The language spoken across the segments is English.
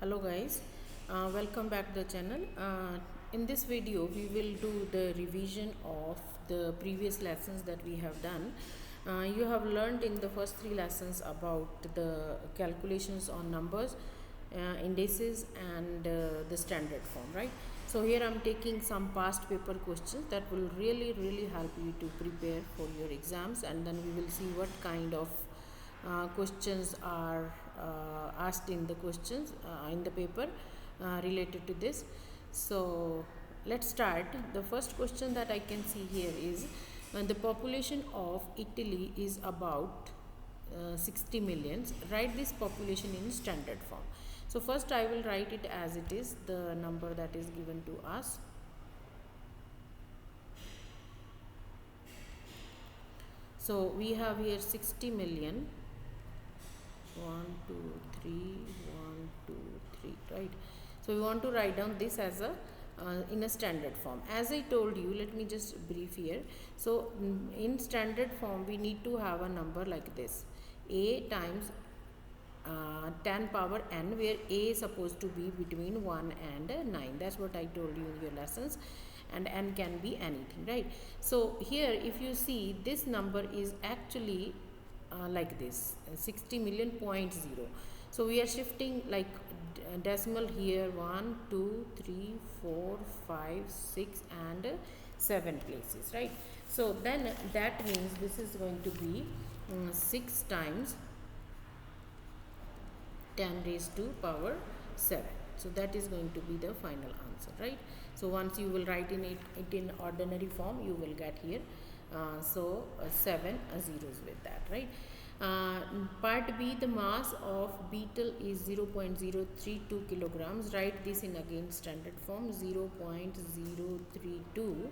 Hello guys, welcome back to the channel. In this video we will do the revision of the previous lessons that we have done. You have learned in the first three lessons about the calculations on numbers, indices and the standard form, right? So here I am taking some past paper questions that will really help you to prepare for your exams, and then we will see what kind of questions are asked in the questions in the paper related to this. So let's start. The first question that I can see here is the population of Italy is about 60 millions. Write this population in standard form. So first I will write it as it is, the number that is given to us. So we have here 60 million. 1 2 3 1 2 3, right? So we want to write down this as a in a standard form. As I told you, let me just brief here. So in standard form we need to have a number like this: a times 10 power n, where a is supposed to be between 1 and 9. That's what I told you in your lessons, and n can be anything, right? So here if you see, this number is actually like this, 60 million point 0. So we are shifting like decimal here 1 2 3 4 5 6 and 7 places, right? So then that means this is going to be 6 times 10 raised to power 7. So that is going to be the final answer, right? So once you will write it in ordinary form, you will get here 7 zeros with that, right? Part B, the mass of beetle is 0.032 kilograms. Write this in again standard form, 0.032.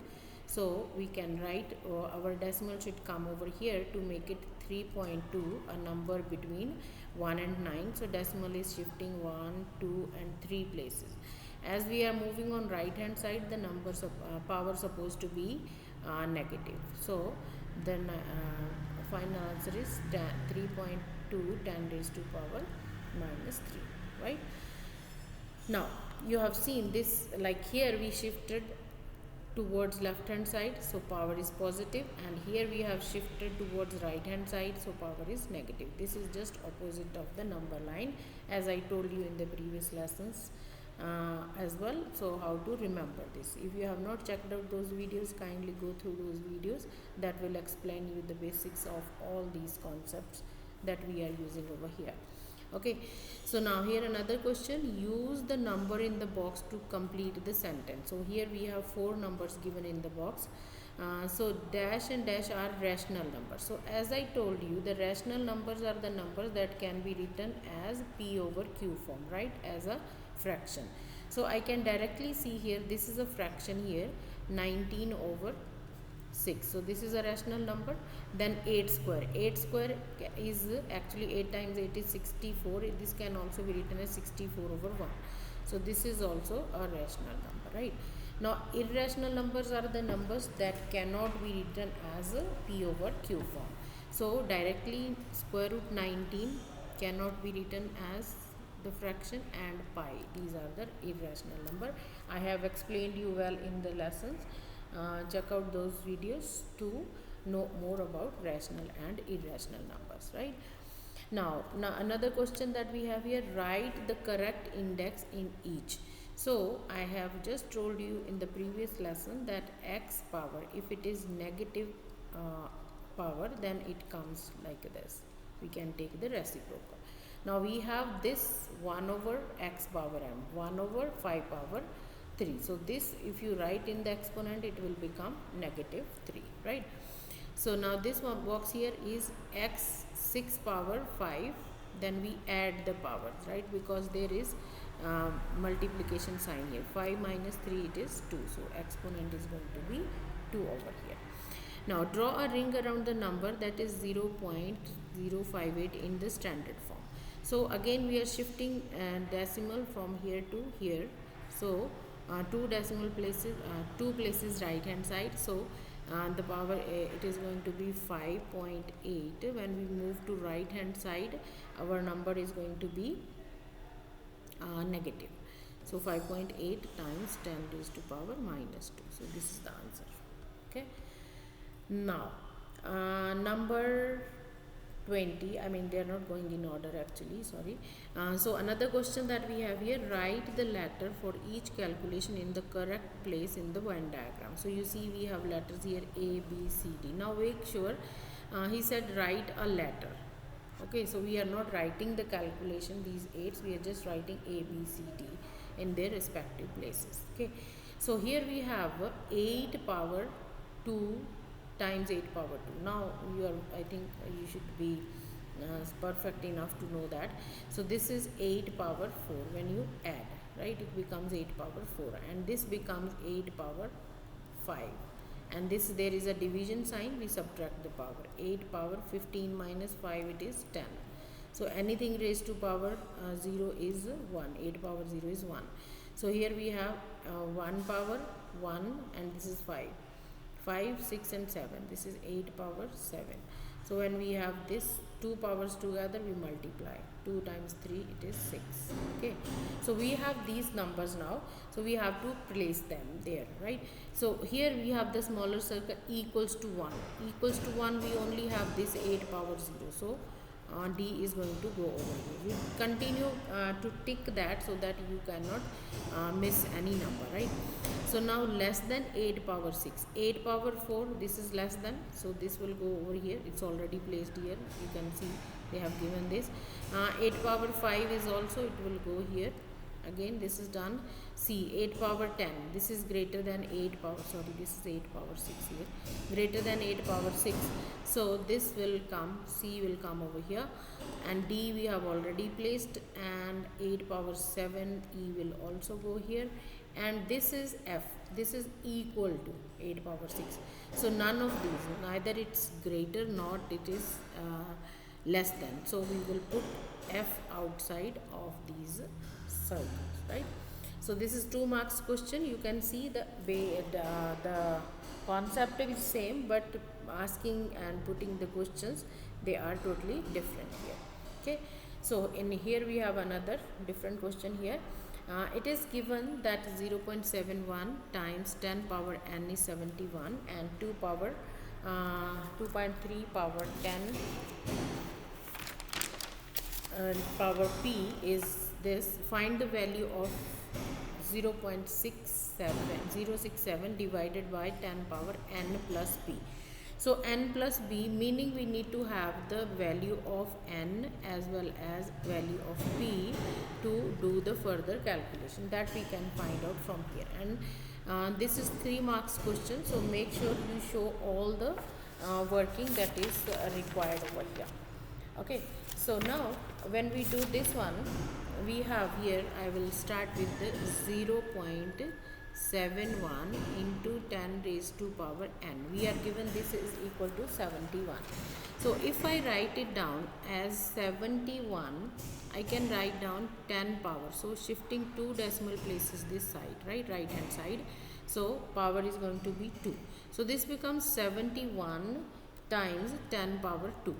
So we can write our decimal should come over here to make it 3.2, a number between 1 and 9. So decimal is shifting 1 2 and 3 places. As we are moving on right hand side, the numbers of power supposed to be negative. So then final answer is 3.2 10 raised to power minus 3, right? Now you have seen this, like here we shifted towards left hand side, so power is positive, and here we have shifted towards right hand side, so power is negative. This is just opposite of the number line, as I told you in the previous lessons as well. So how to remember this? If you have not checked out those videos, kindly go through those videos. That will explain you the basics of all these concepts that we are using over here. Okay, so now here another question: use the number in the box to complete the sentence. So here we have 4 numbers given in the box. So dash and dash are rational numbers. So as I told you, the rational numbers are the numbers that can be written as p over q form, right, as a fraction. So I can directly see here, this is a fraction here, 19 over 6. So this is a rational number. Then 8 square is actually 8 times 8 is 64. This can also be written as 64 over 1. So this is also a rational number, right? Now irrational numbers are the numbers that cannot be written as a p over q form. So directly square root 19 cannot be written as the fraction, and pi, these are the irrational number. I have explained you well in the lessons. Check out those videos to know more about rational and irrational numbers, right? Now another question that we have here: write the correct index in each. So I have just told you in the previous lesson that x power, if it is negative power, then it comes like this. We can take the reciprocal. Now we have this 1 over x power m, 1 over 5 power 3. So this, if you write in the exponent, it will become negative 3, right? So now this one box here is x 6 power 5. Then we add the powers, right, because there is multiplication sign here. 5 minus 3, it is 2. So exponent is going to be 2 over here. Now draw a ring around the number that is 0.058 in the standard form. So again we are shifting decimal from here to here. So 2 decimal places, 2 places right hand side. So the power it is going to be 5.8. When we move to right hand side, our number is going to be negative. So 5.8 times 10 raised to power minus 2. So this is the answer. Okay. Now, number 20, I mean they are not going in order actually, sorry. So another question that we have here, write the letter for each calculation in the correct place in the Venn diagram. So you see we have letters here A, B, C, D. Now make sure, he said write a letter. Okay, so we are not writing the calculation, these 8s, we are just writing A, B, C, D in their respective places. Okay, so here we have 8 power 2 times 8 power 2. Now you are, I think you should be perfect enough to know that. So this is 8 power 4 when you add, right, it becomes 8 power 4, and this becomes 8 power 5, and this, there is a division sign, we subtract the power. 8 power 15 minus 5, it is 10. So anything raised to power 0 is 1, 8 power 0 is 1. So here we have 1 power 1, and this is 5. 5, 6 and 7, this is 8 power 7. So when we have this 2 powers together, we multiply. 2 times 3, it is 6. Okay, so we have these numbers now, so we have to place them there, right? So here we have the smaller circle equals to 1. Equals to 1, we only have this 8 power 0. So D is going to go over here. You continue to tick that so that you cannot miss any number, right? So now less than 8 power 6. 8 power 4, this is less than, so this will go over here. It's already placed here. You can see they have given this. 8 power 5 is also, it will go here. Again, this is done. C, 8 power 10. This is greater than 8 power, sorry, this is 8 power 6 here. Greater than 8 power 6. So this will come, C will come over here. And D we have already placed. And 8 power 7, E will also go here. And this is F. This is equal to 8 power 6. So none of these, neither it's greater nor it is less than. So we will put F outside of these circles, right? So this is 2 marks question. You can see the way the concept is same, but asking and putting the questions, they are totally different here. Okay, so in here we have another different question here. It is given that 0.71 times 10 power n is 71 and 2.3 power 10 power p is this. Find the value of 0.67 divided by 10 power n plus p. So n plus b, meaning we need to have the value of n as well as value of p to do the further calculation. That we can find out from here. And this is 3 marks question, so make sure you show all the working that is required over here. Okay, so now when we do this one, we have here, I will start with the 0.71 into 10 raised to power n. We are given this is equal to 71. So if I write it down as 71, I can write down 10 power. So shifting 2 decimal places this side, right hand side. So power is going to be 2. So this becomes 71 times 10 power 2.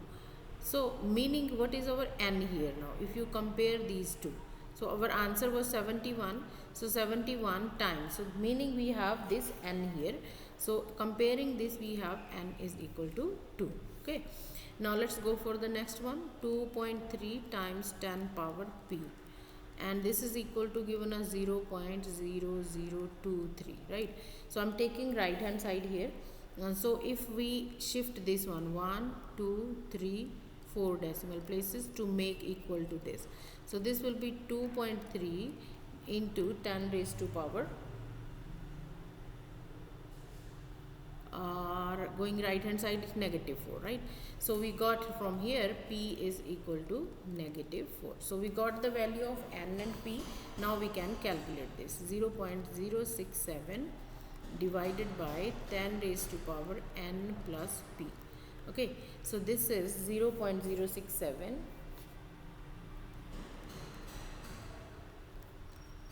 So meaning what is our n here now if you compare these two? So our answer was 71. So 71 times. So meaning we have this n here. So comparing this, we have n is equal to 2. Okay. Now let's go for the next one. 2.3 times 10 power p. And this is equal to given as 0.0023, right? So I'm taking right hand side here. So if we shift this one 1, 2, 3, 4 decimal places to make equal to this. So this will be 2.3 into 10 raised to power, going right hand side is negative 4, right? So we got from here p is equal to negative 4. So we got the value of n and p. Now we can calculate this. 0.067 divided by 10 raised to power n plus p. Okay, so this is 0.067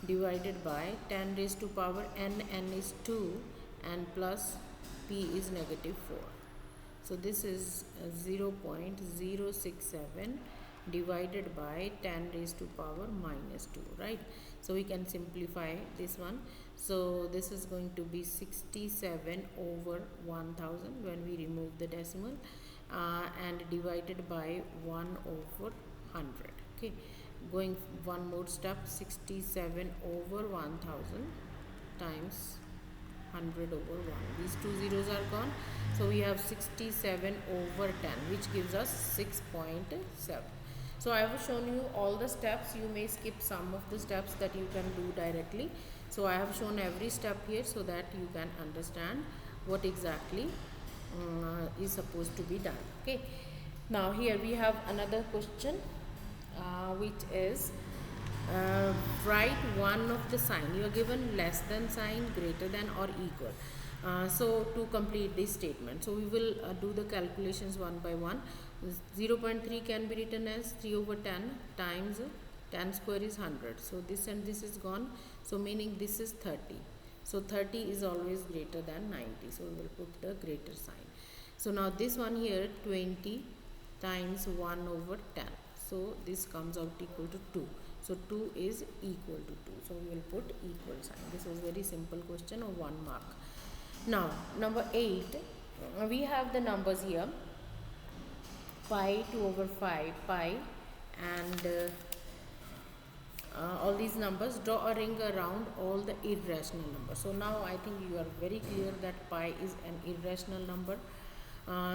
divided by 10 raised to power n is 2 and plus p is negative 4. So this is 0.067 divided by 10 raised to power minus 2, right? So we can simplify this one. So this is going to be 67 over 1000 when we remove the decimal, and divided by 1 over 100. Okay, going one more step, 67 over 1000 times 100 over 1. These two zeros are gone. So we have 67 over 10, which gives us 6.7. So I have shown you all the steps. You may skip some of the steps that you can do directly. So I have shown every step here so that you can understand what exactly is supposed to be done. Okay. Now here we have another question, which is write one of the sign. You are given less than sign, greater than, or equal. So to complete this statement, so we will do the calculations one by one. 0.3 can be written as 3 over 10 times 10 square is 100. So this and this is gone. So meaning this is 30. So 30 is always greater than 90. So we will put the greater sign. So now this one here, 20 times 1 over 10. So this comes out equal to 2. So 2 is equal to 2. So we will put equal sign. This was very simple question of 1 mark. Now number 8, we have the numbers here, pi 2 over 5, pi, and all these numbers. Draw a ring around all the irrational numbers. So now I think you are very clear that pi is an irrational number.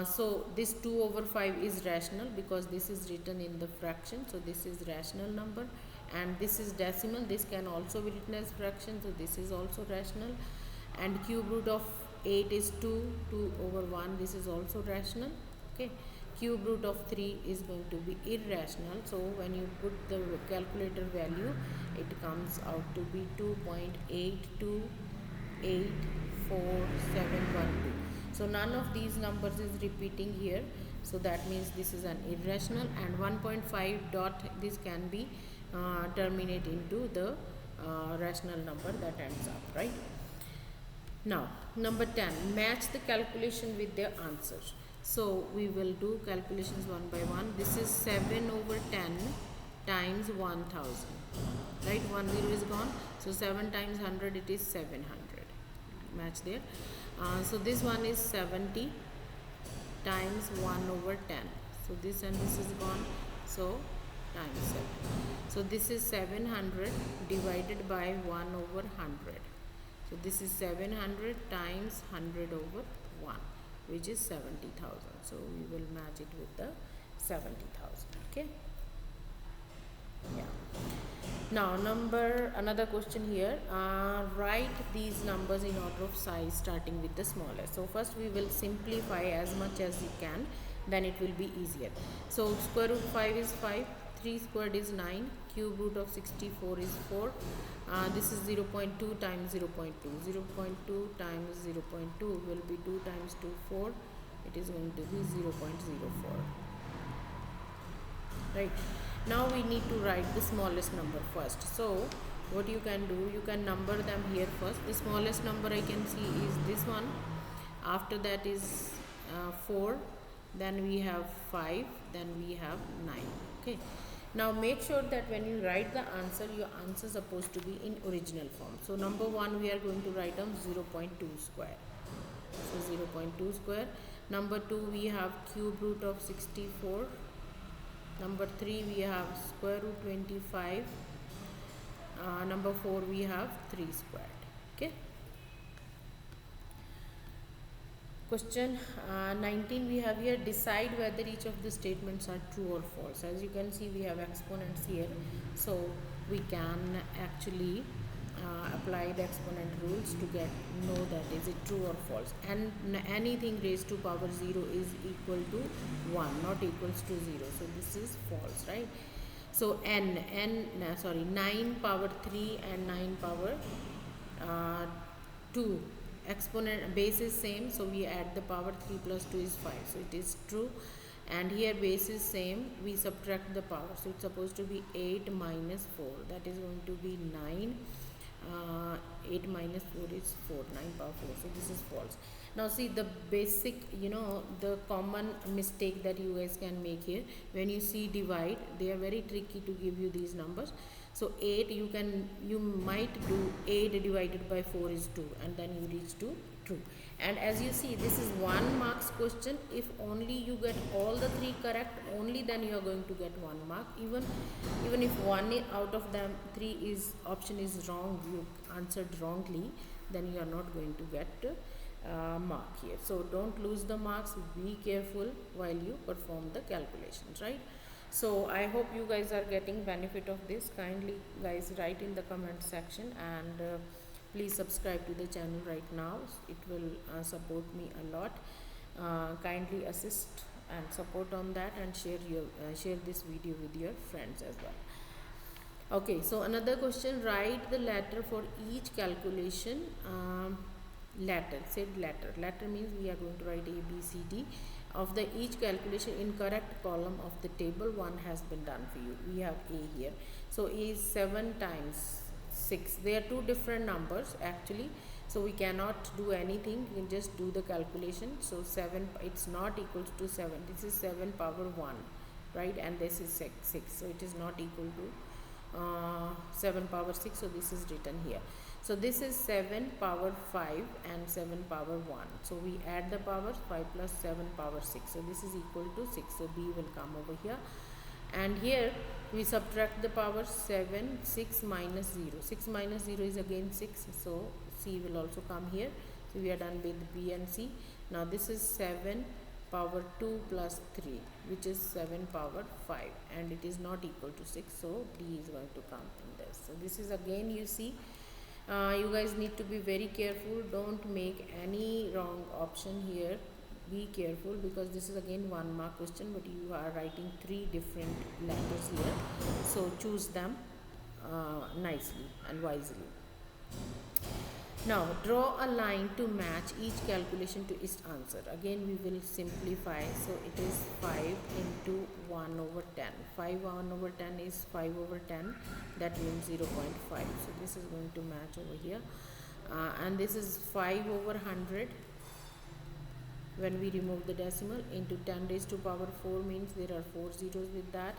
So this 2 over 5 is rational because this is written in the fraction. So this is rational number, and this is decimal. This can also be written as fraction. So this is also rational. And cube root of 8 is 2. 2 over 1. This is also rational. Okay. Cube root of 3 is going to be irrational. So when you put the calculator value, it comes out to be 2.82844712. So none of these numbers is repeating here. So that means this is an irrational, and 1.5 dot, this can be terminate into the rational number that ends up, right? Now number 10, match the calculation with their answers. So we will do calculations one by one. This is 7 over 10 times 1000, right? 1 0 is gone. So 7 times 100, it is 700. Match there. So this one is 70 times 1 over 10. So this and this is gone. So times 7. So this is 700 divided by 1 over 100. So this is 700 times 100 over 1, which is 70,000. So we will match it with the 70,000. Okay. Yeah. Now another question here. Write these numbers in order of size starting with the smallest. So first we will simplify as much as you can, then it will be easier. So square root 5 is 5, 3 squared is 9, cube root of 64 is 4. This is 0.2 times 0.2. 0.2 times 0.2 will be 2 times 2, 4. It is going to be 0.04. Right. Now we need to write the smallest number first. So what you can do, you can number them here first. The smallest number I can see is this one. After that is 4. Then we have 5. Then we have 9. Okay. Now make sure that when you write the answer, your answer is supposed to be in original form. So number 1 we are going to write down 0.2 square. So 0.2 square. Number 2 we have cube root of 64. Number 3 we have square root 25. Number 4 we have 3 squared. Okay. Question 19 we have here, decide whether each of the statements are true or false. As you can see, we have exponents here, so we can actually apply the exponent rules to know that is it true or false. And anything raised to power 0 is equal to 1, not equals to 0. So this is false, right? So 9 power 3 and 9 power 2. Exponent base is same, so we add the power. 3 plus 2 is 5, so it is true. And here base is same, we subtract the power, so it's supposed to be 8 minus 4, that is going to be 9. 8 minus 4 is 4, 9 power 4, so this is false. Now see the basic, the common mistake that you guys can make here, when you see divide, they are very tricky to give you these numbers. So 8, you might do 8 divided by 4 is 2, and then you reach to true. And as you see, this is 1 marks question. If only you get all the 3 correct, only then you are going to get 1 mark. Even if one out of them 3 is option is wrong, you answered wrongly, then you are not going to get mark here. So don't lose the marks, be careful while you perform the calculations, right? So I hope you guys are getting benefit of this. Kindly guys write in the comment section, and please subscribe to the channel right now. It will support me a lot. Kindly assist and support on that, and share this video with your friends as well. Okay, so another question, write the letter for each calculation. Letter means we are going to write A, B, C, D. Of the each calculation in correct column of the table, 1 has been done for you. We have A here. So A is 7 times 6. They are two different numbers actually. So we cannot do anything. You can just do the calculation. So 7, it's not equal to 7. This is 7 power 1, right? And this is 6. So it is not equal to 7 power 6. So this is written here. So this is 7 power 5 and 7 power 1. So we add the powers, 5 plus 7 power 6. So this is equal to 6. So B will come over here. And here we subtract the power, 7, 6 minus 0. 6 minus 0 is again 6. So C will also come here. So we are done with B and C. Now this is 7 power 2 plus 3, which is 7 power 5, and it is not equal to 6. So D is going to come in this. So this is again, you see, you guys need to be very careful. Don't make any wrong option here. Be careful, because this is again 1 mark question, but you are writing 3 different letters here. So choose them nicely and wisely. Now draw a line to match each calculation to its answer. Again we will simplify. So it is 5 into 1 over 10. 5 1 over 10 is 5 over 10. That means 0.5. So this is going to match over here. And this is 5 over 100. When we remove the decimal, into 10 raised to power 4 means there are 4 zeros with that.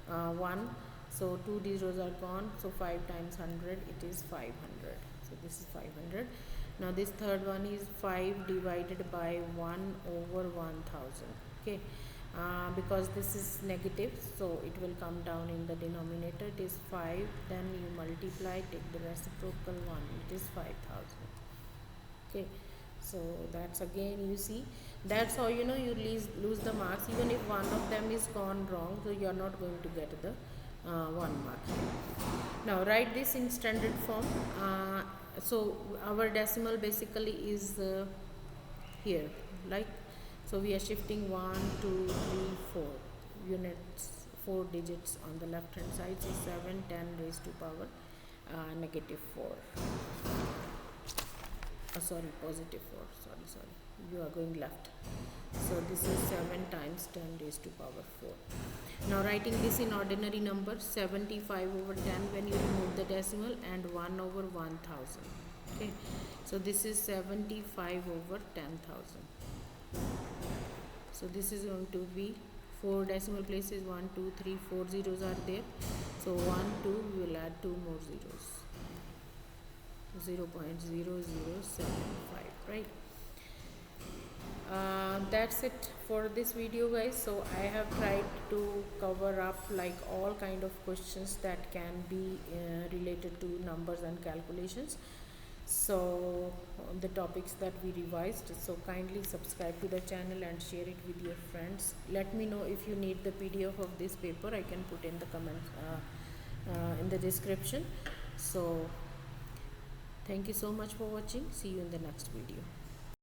1. So 2 zeros are gone. So 5 times 100, it is 500. So this is 500. Now this third one is 5 divided by 1 over 1000. Okay, because this is negative, so it will come down in the denominator. It is 5, then you multiply, take the reciprocal 1, it is 5000. Okay, so that's again, you see, that's how you lose the marks. Even if one of them is gone wrong, so you are not going to get the 1 mark. Now write this in standard form. So our decimal basically is here, like, so we are shifting 1 2 3 4 units, 4 digits on the left hand side. So 7 10 raised to power negative 4. Sorry, positive 4. Sorry, you are going left. So this is 7 times 10 raised to power 4. Now writing this in ordinary number, 75 over 10 when you remove the decimal, and 1 over 1000. Okay, so this is 75 over 10,000. So this is going to be 4 decimal places, 1 2 3 4 zeros are there. So 1 2, we will add 2 more zeros, 0.0075, right? That's it for this video, guys. So I have tried to cover up like all kind of questions that can be related to numbers and calculations. So the topics that we revised. So kindly subscribe to the channel and share it with your friends. Let me know if you need the PDF of this paper. I can put in the comments in the description. So thank you so much for watching. See you in the next video.